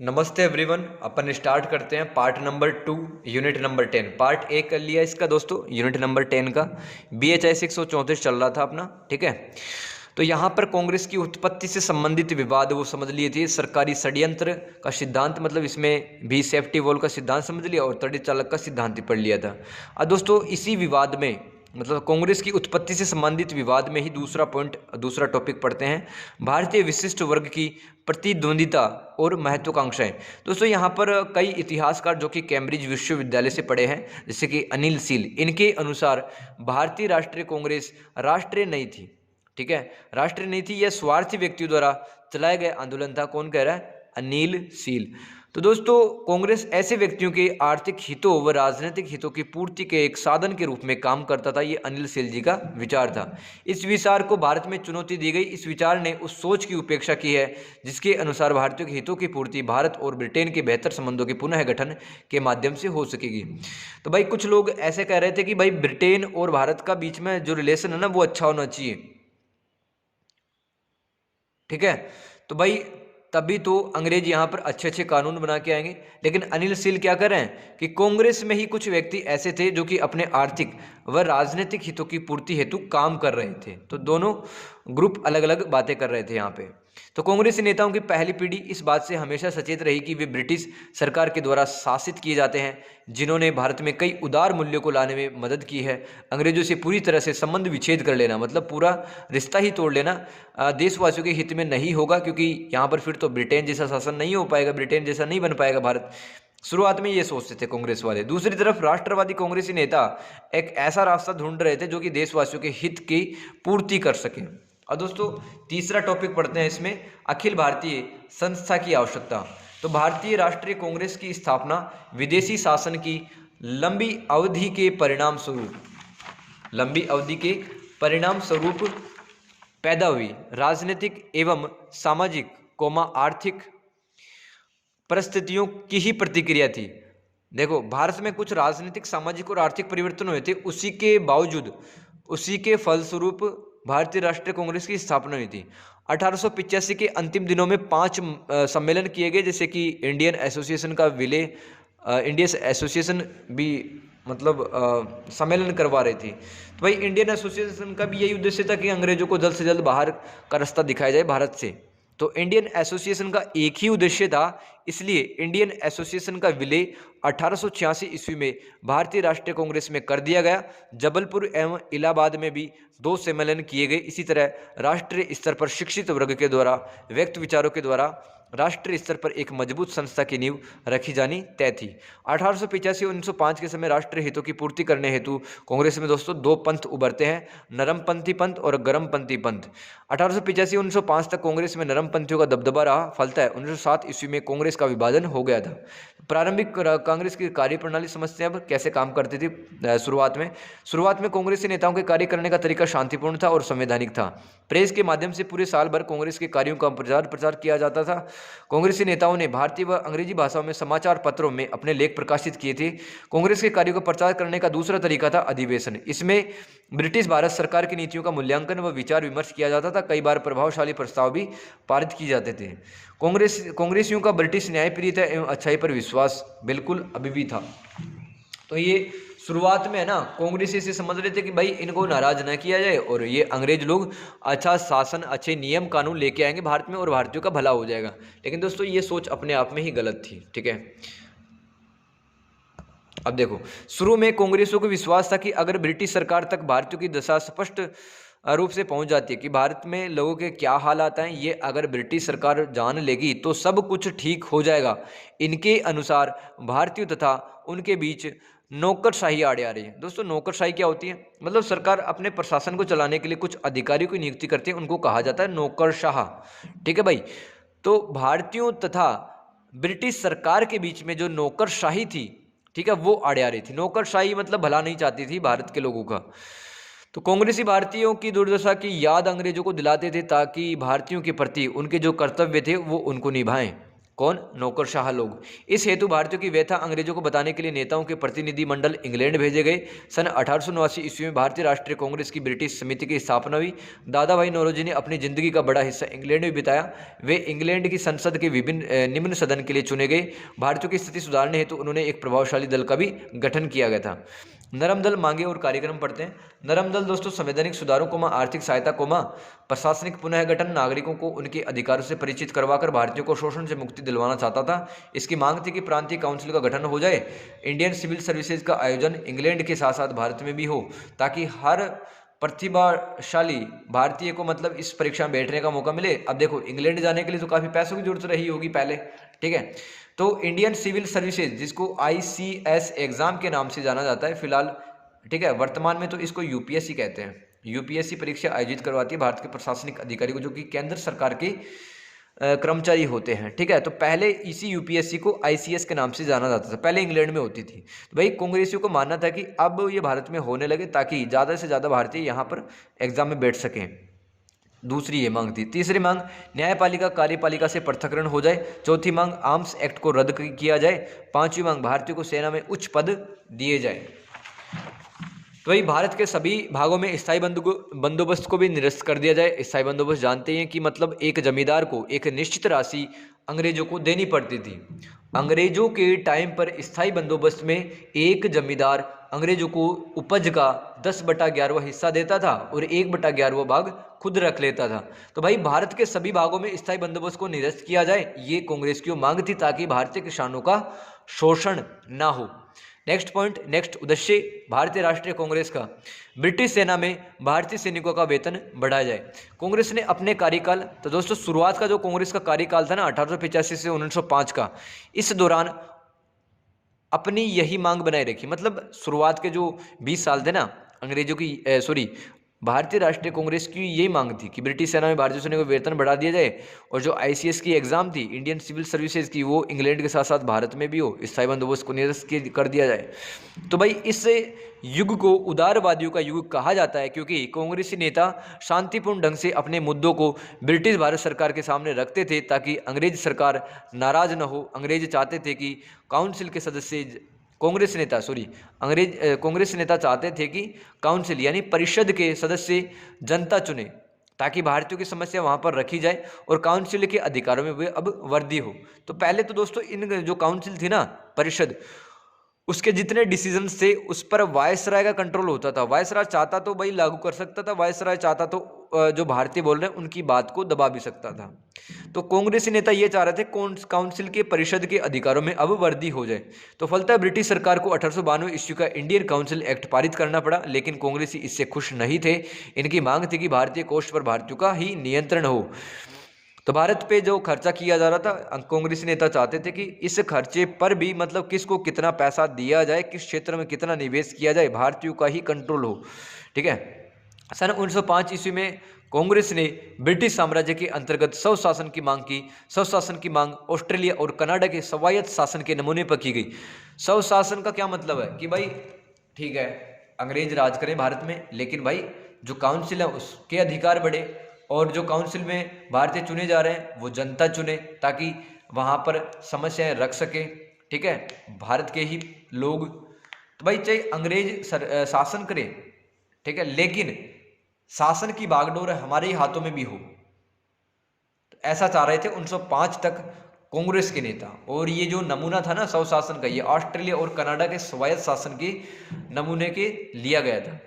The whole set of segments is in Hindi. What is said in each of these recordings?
नमस्ते एवरीवन। अपन स्टार्ट करते हैं part number 2 unit number 10। Part A कर लिया इसका दोस्तों, यूनिट नंबर 10 का BHIS 134 चल रहा था अपना, ठीक है। तो यहाँ पर कांग्रेस की उत्पत्ति से संबंधित विवाद वो समझ लिए थे। सरकारी षड्यंत्र का सिद्धांत, मतलब इसमें भी सेफ्टी वॉल का सिद्धांत समझ लिया और तड़ी चालक का सिद्धांत ही पढ़ लिया था। अब दोस्तों इसी विवाद में, मतलब कांग्रेस की उत्पत्ति से संबंधित विवाद में ही दूसरा टॉपिक पढ़ते हैं, भारतीय विशिष्ट वर्ग की प्रतिद्वंदिता और महत्वाकांक्षाएं। दोस्तों यहाँ पर कई इतिहासकार जो कि कैम्ब्रिज विश्वविद्यालय से पढ़े हैं, जैसे कि अनिल सील, इनके अनुसार भारतीय राष्ट्रीय कांग्रेस राष्ट्रीय नहीं थी, ठीक है। राष्ट्रीय नहीं थी, यह स्वार्थी व्यक्तियों द्वारा चलाया गया आंदोलन था। कौन कह रहा है? अनिल सील। तो दोस्तों कांग्रेस ऐसे व्यक्तियों के आर्थिक हितों व राजनीतिक हितों की पूर्ति के एक साधन के रूप में काम करता था। ये अनिल सेल जी का विचार था। इस विचार को भारत में चुनौती दी गई। इस विचार ने उस सोच की उपेक्षा की है जिसके अनुसार भारतीयों के हितों की पूर्ति भारत और ब्रिटेन के बेहतर संबंधों के पुनः गठन के माध्यम से हो सकेगी। तो भाई कुछ लोग ऐसे कह रहे थे कि भाई ब्रिटेन और भारत का बीच में जो रिलेशन है ना वो अच्छा होना चाहिए, ठीक है। तो भाई तभी तो अंग्रेज यहाँ पर अच्छे अच्छे कानून बना के आएंगे। लेकिन अनिल सील क्या कर रहे हैं कि कांग्रेस में ही कुछ व्यक्ति ऐसे थे जो कि अपने आर्थिक व राजनीतिक हितों की पूर्ति हेतु काम कर रहे थे। तो दोनों ग्रुप अलग अलग बातें कर रहे थे यहाँ पे। तो कांग्रेसी नेताओं की पहली पीढ़ी इस बात से हमेशा सचेत रही कि वे ब्रिटिश सरकार के द्वारा शासित किए जाते हैं, जिन्होंने भारत में कई उदार मूल्यों को लाने में मदद की है। अंग्रेजों से पूरी तरह से संबंध विच्छेद कर लेना, मतलब पूरा रिश्ता ही तोड़ लेना, देशवासियों के हित में नहीं होगा, क्योंकि यहाँ पर फिर तो ब्रिटेन जैसा शासन नहीं हो पाएगा, ब्रिटेन जैसा नहीं बन पाएगा भारत। शुरुआत में ये सोचते थे कांग्रेस वाले। दूसरी तरफ राष्ट्रवादी कांग्रेसी नेता एक ऐसा रास्ता ढूंढ रहे थे जो कि देशवासियों के हित की पूर्ति कर सके। और दोस्तों तीसरा टॉपिक पढ़ते हैं इसमें, अखिल भारतीय संस्था की आवश्यकता। तो भारतीय राष्ट्रीय कांग्रेस की स्थापना विदेशी शासन की लंबी अवधि के परिणाम स्वरूप पैदा हुई राजनीतिक एवं सामाजिक आर्थिक परिस्थितियों की ही प्रतिक्रिया थी। देखो भारत में कुछ राजनीतिक, सामाजिक और आर्थिक परिवर्तन हुए थे, उसी के बावजूद, उसी के फलस्वरूप भारतीय राष्ट्रीय कांग्रेस की स्थापना हुई थी। 1885 के अंतिम दिनों में 5 सम्मेलन किए गए, जैसे कि इंडियन एसोसिएशन का विलय, इंडियन एसोसिएशन भी मतलब सम्मेलन करवा रही थी। तो भाई इंडियन एसोसिएशन का भी यही उद्देश्य था कि अंग्रेजों को जल्द से जल्द बाहर का रास्ता दिखाया जाए भारत से। तो इंडियन एसोसिएशन का एक ही उद्देश्य था, इसलिए इंडियन एसोसिएशन का विलय 1886 ईस्वी में भारतीय राष्ट्रीय कांग्रेस में कर दिया गया। जबलपुर एवं इलाहाबाद में भी 2 सम्मेलन किए गए। इसी तरह राष्ट्रीय स्तर पर शिक्षित वर्ग के द्वारा व्यक्त विचारों के द्वारा राष्ट्रीय स्तर पर एक मजबूत संस्था की नींव रखी जानी तय थी। 1885 और 1905 के समय राष्ट्रीय हितों की पूर्ति करने हेतु कांग्रेस में दोस्तों 2 पंथ उभरते हैं, नरमपंथी पंथ और गर्मपंथी पंथ। 1885 और 1905 तक कांग्रेस में नरमपंथियों का दबदबा रहा। फलतः 1907 ईस्वी में कांग्रेस का विभाजन हो गया था। प्रारंभिक कांग्रेस की कार्यप्रणाली समझते हैं अब कैसे काम करती थी। शुरुआत में कांग्रेसी नेताओं के कार्य करने का तरीका शांतिपूर्ण था और संवैधानिक था। प्रेस के माध्यम से पूरे साल भर कांग्रेस के कार्यों का प्रचार किया जाता था। कांग्रेसी नेताओं ने भारतीय व अंग्रेजी भाषाओं में समाचार पत्रों में अपने लेख प्रकाशित किए थे। कांग्रेस के कार्यों का प्रचार करने का दूसरा तरीका था अधिवेशन। इसमें ब्रिटिश भारत सरकार की नीतियों का मूल्यांकन व विचार विमर्श किया जाता था। कई बार प्रभावशाली प्रस्ताव भी पारित किए जाते थे। कांग्रेसियों का ब्रिटिश न्यायप्रियता एवं अच्छाई पर विश्वास बिल्कुल अभी भी था। तो ये शुरुआत में है ना, कांग्रेसी से समझ रहे थे कि भाई इनको नाराज ना किया जाए और ये अंग्रेज लोग अच्छा शासन, अच्छे नियम कानून लेके आएंगे भारत में और भारतीयों का भला हो जाएगा। लेकिन दोस्तों ये सोच अपने आप में ही गलत थी, ठीक है। अब देखो शुरू में कांग्रेसियों को विश्वास था कि अगर ब्रिटिश सरकार तक भारतीयों की दशा स्पष्ट रूप से पहुंच जाती है कि भारत में लोगों के क्या हालात हैं, ये अगर ब्रिटिश सरकार जान लेगी तो सब कुछ ठीक हो जाएगा। इनके अनुसार भारतीयों तथा उनके बीच नौकरशाही आड़े आ रही है। दोस्तों नौकरशाही क्या होती है? मतलब सरकार अपने प्रशासन को चलाने के लिए कुछ अधिकारियों की नियुक्ति करती है, उनको कहा जाता है नौकरशाह, ठीक है भाई। तो भारतीयों तथा ब्रिटिश सरकार के बीच में जो नौकरशाही थी, ठीक है, वो आड़े आ रही थी। नौकरशाही मतलब भला नहीं चाहती थी भारत के लोगों का। तो कांग्रेसी भारतीयों की दुर्दशा की याद अंग्रेजों को दिलाते थे ताकि भारतीयों के प्रति उनके जो कर्तव्य थे वो उनको निभाएं। कौन? नौकरशाह लोग। इस हेतु भारतीयों की व्यथा अंग्रेजों को बताने के लिए नेताओं के प्रतिनिधिमंडल इंग्लैंड भेजे गए। सन 1879 ईस्वी में भारतीय राष्ट्रीय कांग्रेस की ब्रिटिश समिति की स्थापना हुई। दादा भाई नौरोजी ने अपनी जिंदगी का बड़ा हिस्सा इंग्लैंड में बिताया। वे इंग्लैंड की संसद के विभिन्न निम्न सदन के लिए चुने गए। भारतीयों की स्थिति सुधारने हेतु उन्होंने एक प्रभावशाली दल का भी गठन किया गया था। नरम दल मांगे और कार्यक्रम पढ़ते हैं। नरम दल दोस्तों संवैधानिक सुधारों, आर्थिक सहायता, प्रशासनिक पुनः गठन, नागरिकों को उनके अधिकारों से परिचित करवाकर भारतीयों को शोषण से मुक्ति दिलवाना चाहता था। इसकी मांग थी कि प्रांतीय काउंसिल का गठन हो जाए, इंडियन सिविल सर्विसेज का आयोजन इंग्लैंड के साथ साथ भारत में भी हो, ताकि हर प्रतिभाशाली भारतीय को मतलब इस परीक्षा में बैठने का मौका मिले। अब देखो इंग्लैंड जाने के लिए तो काफी पैसों की जरूरत रही होगी पहले, ठीक है। तो इंडियन सिविल सर्विसेज, जिसको ICS एग्जाम के नाम से जाना जाता है फिलहाल, ठीक है, वर्तमान में तो इसको UPSC कहते हैं। UPSC परीक्षा आयोजित करवाती है भारत के प्रशासनिक अधिकारी को, जो कि केंद्र सरकार के कर्मचारी होते हैं, ठीक है। तो पहले इसी UPSC को ICS के नाम से जाना जाता था, पहले इंग्लैंड में होती थी। तो भाई कांग्रेसियों को मानना था कि अब ये भारत में होने लगे ताकि ज़्यादा से ज़्यादा भारतीय यहाँ पर एग्जाम में बैठ सकें। दूसरी ये मांग थी। तीसरी मांग, न्यायपालिका कार्यपालिका से पृथक्करण हो जाए। चौथी मांग, आर्म्स एक्ट को रद्द किया जाए। पांचवी मांग, भारतीयों को सेना में उच्च पद दिए जाए। तो भाई भारत के सभी भागों में स्थायी बंदोबस्त को भी निरस्त कर दिया जाए। स्थायी बंदोबस्त जानते हैं कि मतलब एक जमींदार को एक निश्चित राशि अंग्रेजों को देनी पड़ती थी। अंग्रेजों के टाइम पर स्थायी बंदोबस्त में एक जमींदार अंग्रेजों को उपज का 10/11 हिस्सा देता था और 1/11 भाग खुद रख लेता था। तो भाई भारत के सभी भागों में स्थायी बंदोबस्त को निरस्त किया जाए, ये कांग्रेस की मांग थी, ताकि भारतीय किसानों का शोषण ना हो। नेक्स्ट पॉइंट, नेक्स्ट उद्देश्य भारतीय राष्ट्रीय कांग्रेस का, ब्रिटिश सेना में भारतीय सैनिकों का वेतन बढ़ाया जाए। कांग्रेस ने अपने कार्यकाल, तो दोस्तों शुरुआत का जो कांग्रेस का कार्यकाल था ना 1885 से 1905 का, इस दौरान अपनी यही मांग बनाए रखी। मतलब शुरुआत के जो 20 साल थे ना अंग्रेजों की भारतीय राष्ट्रीय कांग्रेस की यही मांग थी कि ब्रिटिश सेना में भारतीय सैनिकों को वेतन बढ़ा दिया जाए, और जो ICS की एग्जाम थी इंडियन सिविल सर्विसेज की, वो इंग्लैंड के साथ साथ भारत में भी हो, स्थायी बंदोबस्त को निरस्त कर दिया जाए। तो भाई इस युग को उदारवादियों का युग कहा जाता है, क्योंकि कांग्रेसी नेता शांतिपूर्ण ढंग से अपने मुद्दों को ब्रिटिश भारत सरकार के सामने रखते थे, ताकि अंग्रेज सरकार नाराज न हो। अंग्रेज चाहते थे कि काउंसिल के सदस्य कांग्रेस नेता चाहते थे कि काउंसिल यानी परिषद के सदस्य जनता चुने, ताकि भारतीयों की समस्या वहां पर रखी जाए और काउंसिल के अधिकारों में वे अब वृद्धि हो। तो पहले तो दोस्तों इन जो काउंसिल थी ना परिषद, उसके जितने डिसीजंस थे उस पर वायसराय का कंट्रोल होता था। वायसराय चाहता तो भाई लागू कर सकता था, वायसराय चाहता तो जो भारतीय बोल रहे हैं उनकी बात को दबा भी सकता था। तो कांग्रेसी नेता ये चाह रहे थे काउंसिल के परिषद के अधिकारों में अब वृद्धि हो जाए। तो फलतः ब्रिटिश सरकार को 1892 ईस्वी का इंडियन काउंसिल एक्ट पारित करना पड़ा, लेकिन कांग्रेसी इससे खुश नहीं थे। इनकी मांग थी कि भारतीय कोष पर भारतीयों का ही नियंत्रण हो। तो भारत पे जो खर्चा किया जा रहा था, कांग्रेसी नेता चाहते थे कि इस खर्चे पर भी मतलब किसको कितना पैसा दिया जाए, किस क्षेत्र में कितना निवेश किया जाए, भारतीयों का ही कंट्रोल हो, ठीक है। सन 1905 ईस्वी में कांग्रेस ने ब्रिटिश साम्राज्य के अंतर्गत स्वशासन की मांग की। स्वशासन की मांग ऑस्ट्रेलिया और कनाडा के स्वायत्त शासन के नमूने पर की गई। स्वशासन का क्या मतलब है कि भाई ठीक है अंग्रेज राज करें भारत में, लेकिन भाई जो काउंसिल है उसके अधिकार बढ़े, और जो काउंसिल में भारतीय चुने जा रहे हैं वो जनता चुने, ताकि वहां पर समस्याएं रख सके, ठीक है, भारत के ही लोग। तो भाई चाहे अंग्रेज शासन करे, ठीक है, लेकिन शासन की बागडोर हमारे ही हाथों में भी हो। तो ऐसा चाह रहे थे 1905 तक कांग्रेस के नेता। और ये जो नमूना था ना स्वशासन का, ये ऑस्ट्रेलिया और कनाडा के स्वायत्त शासन के नमूने के लिया गया था।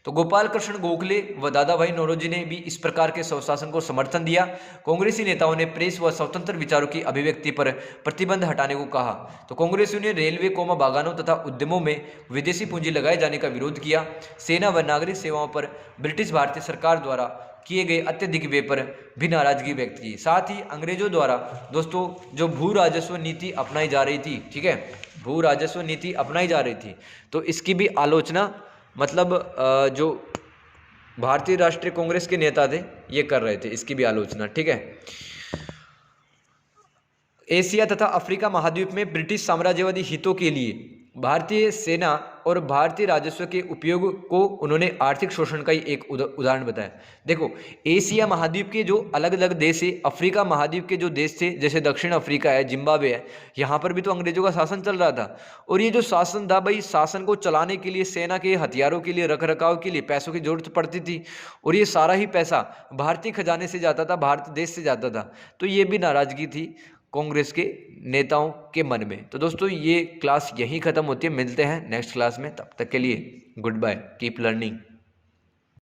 तो गोपाल कृष्ण गोखले व दादा भाई नौरोजी ने भी इस प्रकार के स्वशासन को समर्थन दिया। कांग्रेसी नेताओं ने प्रेस व स्वतंत्र विचारों की अभिव्यक्ति पर प्रतिबंध हटाने को कहा। तो कांग्रेसियों ने रेलवे, बागानों तथा उद्यमों में विदेशी पूंजी लगाए जाने का विरोध किया। सेना व नागरिक सेवाओं पर ब्रिटिश भारतीय सरकार द्वारा किए गए अत्यधिक व्यय पर भी नाराजगी व्यक्त की। साथ ही अंग्रेजों द्वारा दोस्तों जो भू राजस्व नीति अपनाई जा रही थी, ठीक है, भू राजस्व नीति अपनाई जा रही थी, तो इसकी भी आलोचना मतलब जो भारतीय राष्ट्रीय कांग्रेस के नेता थे ये कर रहे थे, इसकी भी आलोचना, ठीक है। एशिया तथा अफ्रीका महाद्वीप में ब्रिटिश साम्राज्यवादी हितों के लिए भारतीय सेना और भारतीय राजस्व के उपयोग को उन्होंने आर्थिक शोषण का ही एक उदाहरण बताया। देखो, एशिया महाद्वीप के जो अलग अलग देश है, अफ्रीका महाद्वीप के जो देश थे, जैसे दक्षिण अफ्रीका है, जिम्बाब्वे है, यहाँ पर भी तो अंग्रेजों का शासन चल रहा था। और ये जो शासन था भाई, शासन को चलाने के लिए, सेना के हथियारों के लिए, रख रखाव के लिए पैसों की जरूरत पड़ती थी, और ये सारा ही पैसा भारतीय खजाने से जाता था, भारत देश से जाता था। तो ये भी नाराजगी थी कांग्रेस के नेताओं के मन में। तो दोस्तों, ये क्लास यहीं ख़त्म होती है, मिलते हैं नेक्स्ट क्लास में, तब तक के लिए गुड बाय, कीप लर्निंग।